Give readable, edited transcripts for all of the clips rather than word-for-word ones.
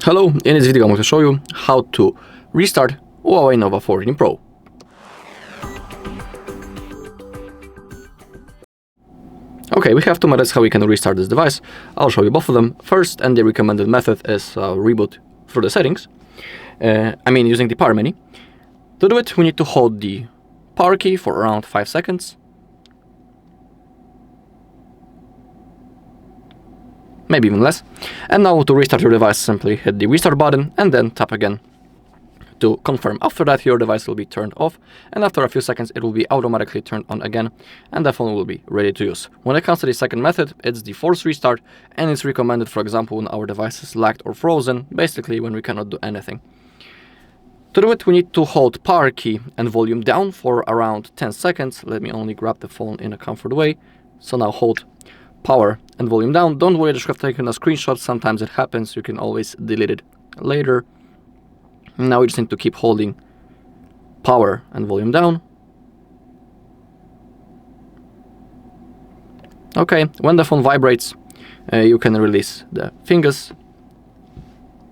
Hello, in this video I'm going to show you how to restart HUAWEI Nova 14 Pro. Okay, we have two methods how we can restart this device. I'll show you both of them. First, and the recommended method is reboot through the settings. Using the power menu. To do it, we need to hold the power key for around 5 seconds. Maybe even less. And now to restart your device, simply hit the restart button and then tap again to confirm. After that, your device will be turned off, and after a few seconds it will be automatically turned on again, and the phone will be ready to use. When it comes to the second method, it's the forced restart, and it's recommended, for example, when our device is lagged or frozen, basically when we cannot do anything. To do it, we need to hold power key and volume down for around 10 seconds. Let me only grab the phone in a comfort way. So now hold power and volume down. Don't worry, I just have taken a screenshot. Sometimes it happens. You can always delete it later. Now we just need to keep holding power and volume down. Okay, when the phone vibrates, you can release the fingers.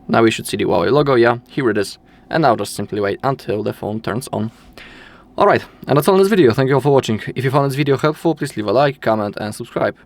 Now we should see the HUAWEI logo. Yeah, here it is. And now just simply wait until the phone turns on. Alright, and that's all in this video. Thank you all for watching. If you found this video helpful, please leave a like, comment and subscribe.